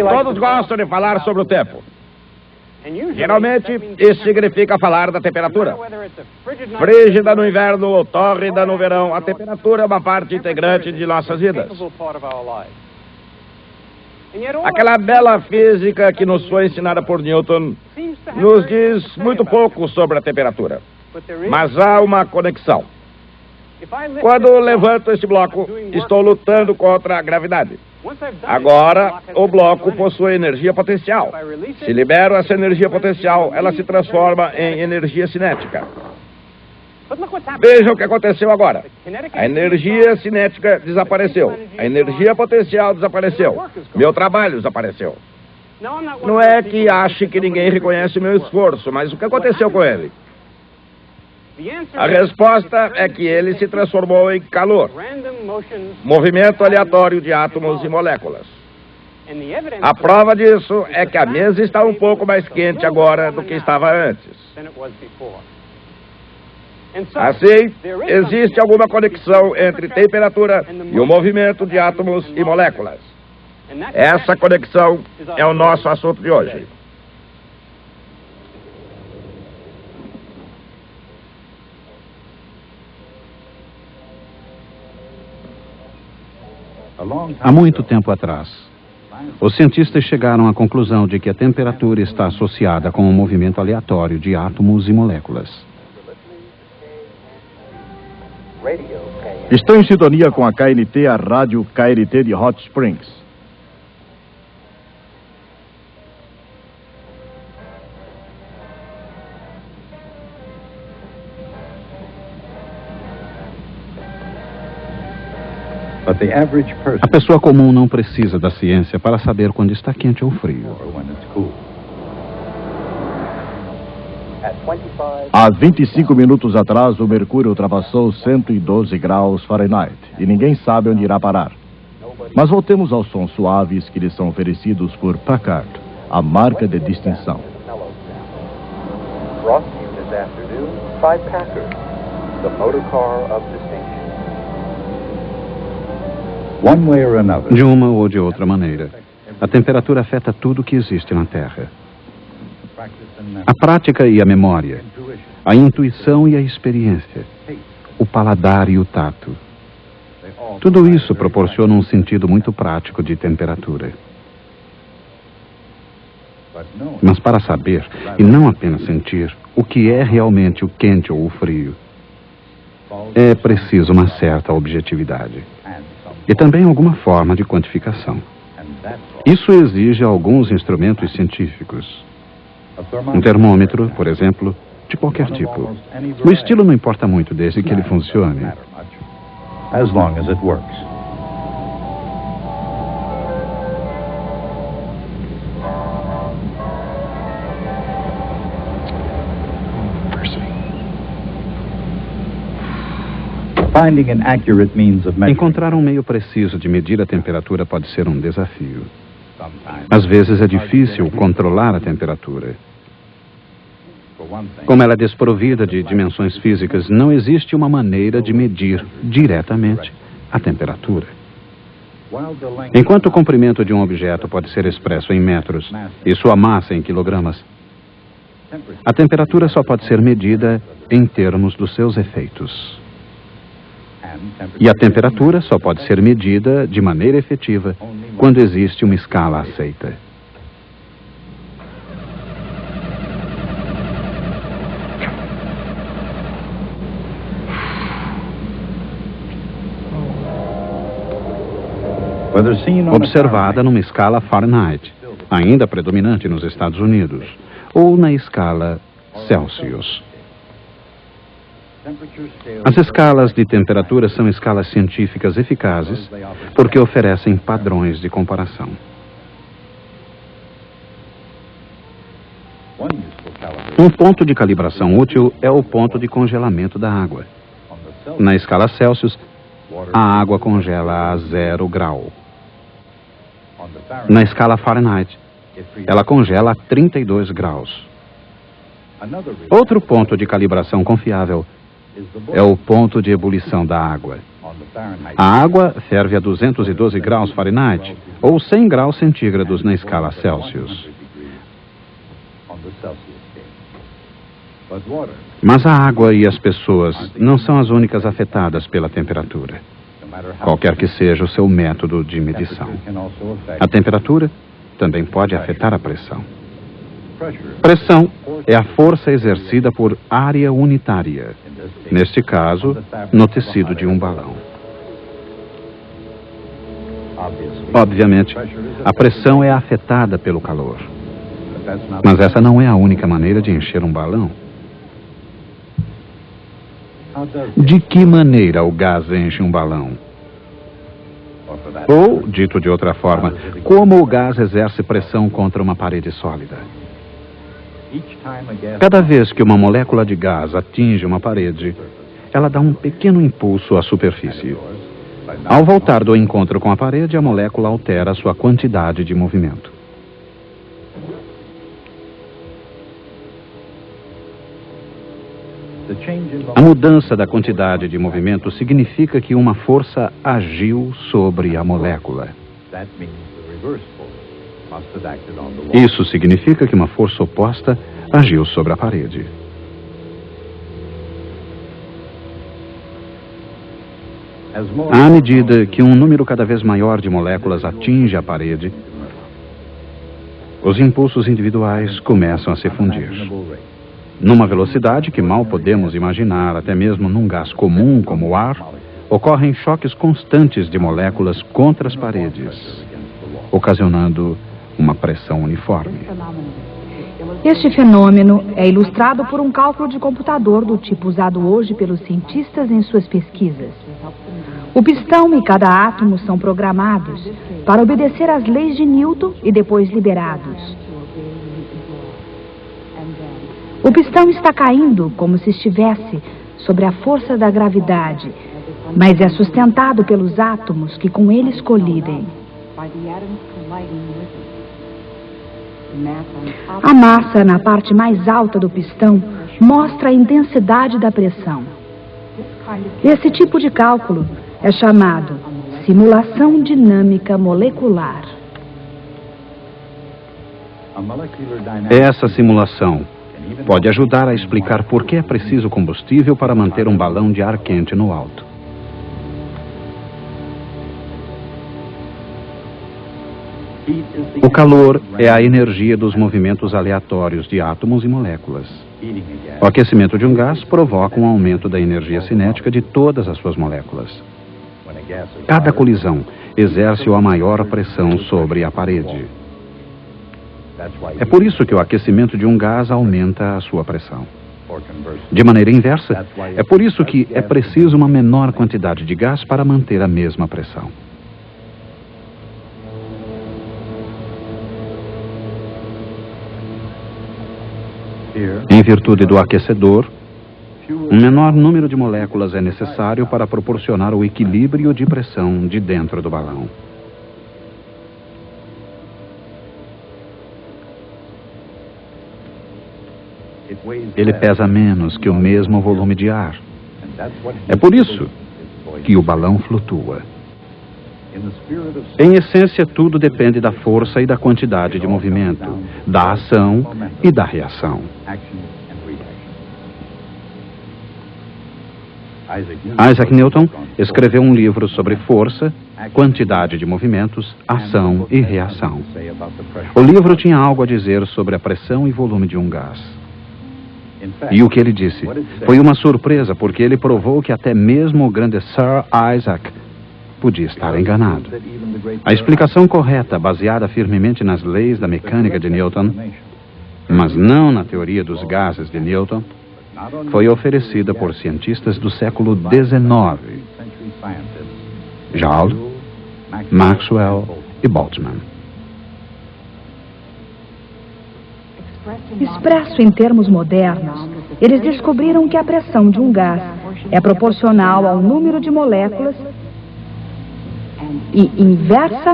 Todos gostam de falar sobre o tempo. Geralmente, isso significa falar da temperatura. Frígida no inverno ou tórrida no verão, a temperatura é uma parte integrante de nossas vidas. Aquela bela física que nos foi ensinada por Newton nos diz muito pouco sobre a temperatura. Mas há uma conexão. Quando levanto esse bloco, estou lutando contra a gravidade. Agora, o bloco possui energia potencial. Se libero essa energia potencial, ela se transforma em energia cinética. Veja o que aconteceu agora. A energia cinética desapareceu. A energia potencial desapareceu. Meu trabalho desapareceu. Não é que ache que ninguém reconhece meu esforço, mas o que aconteceu com ele? A resposta é que ele se transformou em calor. Movimento aleatório de átomos e moléculas. A prova disso é que a mesa está um pouco mais quente agora do que estava antes. Assim, existe alguma conexão entre temperatura e o movimento de átomos e moléculas. Essa conexão é o nosso assunto de hoje. Há muito tempo atrás, os cientistas chegaram à conclusão de que a temperatura está associada com o movimento aleatório de átomos e moléculas. Estou em sintonia com a KNT, a rádio KNT de Hot Springs. A pessoa comum não precisa da ciência para saber quando está quente ou frio. Há 25 minutos atrás, o mercúrio ultrapassou 112 graus Fahrenheit e ninguém sabe onde irá parar. Mas voltemos aos sons suaves que lhes são oferecidos por Packard, a marca de distinção. De uma ou de outra maneira, a temperatura afeta tudo que existe na Terra. A prática e a memória, a intuição e a experiência, o paladar e o tato. Tudo isso proporciona um sentido muito prático de temperatura. Mas para saber, e não apenas sentir, o que é realmente o quente ou o frio, é preciso uma certa objetividade. E também alguma forma de quantificação. Isso exige alguns instrumentos científicos. Um termômetro, por exemplo, de qualquer tipo. O estilo não importa muito desde que ele funcione. As long as it works. Encontrar um meio preciso de medir a temperatura pode ser um desafio. Às vezes é difícil controlar a temperatura. Como ela é desprovida de dimensões físicas, não existe uma maneira de medir diretamente a temperatura. Enquanto o comprimento de um objeto pode ser expresso em metros e sua massa em quilogramas, a temperatura só pode ser medida em termos dos seus efeitos. E a temperatura só pode ser medida de maneira efetiva quando existe uma escala aceita. Observada numa escala Fahrenheit, ainda predominante nos Estados Unidos, ou na escala Celsius. As escalas de temperatura são escalas científicas eficazes porque oferecem padrões de comparação. Um ponto de calibração útil é o ponto de congelamento da água. Na escala Celsius, a água congela a 0 grau. Na escala Fahrenheit, ela congela a 32 graus. Outro ponto de calibração confiável é o ponto de ebulição da água. A água ferve a 212 graus Fahrenheit ou 100 graus centígrados na escala Celsius. Mas a água e as pessoas não são as únicas afetadas pela temperatura, qualquer que seja o seu método de medição. A temperatura também pode afetar a pressão. Pressão é a força exercida por área unitária, neste caso, no tecido de um balão. Obviamente, a pressão é afetada pelo calor. Mas essa não é a única maneira de encher um balão. De que maneira o gás enche um balão? Ou, dito de outra forma, como o gás exerce pressão contra uma parede sólida? Cada vez que uma molécula de gás atinge uma parede, ela dá um pequeno impulso à superfície. Ao voltar do encontro com a parede, a molécula altera sua quantidade de movimento. A mudança da quantidade de movimento significa que uma força agiu sobre a molécula. Isso significa que uma força oposta agiu sobre a parede. À medida que um número cada vez maior de moléculas atinge a parede, os impulsos individuais começam a se fundir. Numa velocidade que mal podemos imaginar, até mesmo num gás comum como o ar, ocorrem choques constantes de moléculas contra as paredes, ocasionando uma pressão uniforme. Este fenômeno é ilustrado por um cálculo de computador do tipo usado hoje pelos cientistas em suas pesquisas. O pistão e cada átomo são programados para obedecer às leis de Newton e depois liberados. O pistão está caindo como se estivesse sobre a força da gravidade, mas é sustentado pelos átomos que com eles colidem. A massa na parte mais alta do pistão mostra a intensidade da pressão. Esse tipo de cálculo é chamado simulação dinâmica molecular. Essa simulação pode ajudar a explicar por que é preciso combustível para manter um balão de ar quente no alto. O calor é a energia dos movimentos aleatórios de átomos e moléculas. O aquecimento de um gás provoca um aumento da energia cinética de todas as suas moléculas. Cada colisão exerce a maior pressão sobre a parede. É por isso que o aquecimento de um gás aumenta a sua pressão. De maneira inversa, é por isso que é preciso uma menor quantidade de gás para manter a mesma pressão. Em virtude do aquecedor, um menor número de moléculas é necessário para proporcionar o equilíbrio de pressão de dentro do balão. Ele pesa menos que o mesmo volume de ar. É por isso que o balão flutua. Em essência, tudo depende da força e da quantidade de movimento, da ação e da reação. Isaac Newton escreveu um livro sobre força, quantidade de movimentos, ação e reação. O livro tinha algo a dizer sobre a pressão e volume de um gás. E o que ele disse foi uma surpresa, porque ele provou que até mesmo o grande Sir Isaac podia estar enganado. A explicação correta, baseada firmemente nas leis da mecânica de Newton, mas não na teoria dos gases de Newton, foi oferecida por cientistas do século XIX, Joule, Maxwell e Boltzmann. Expresso em termos modernos, eles descobriram que a pressão de um gás é proporcional ao número de moléculas e inversamente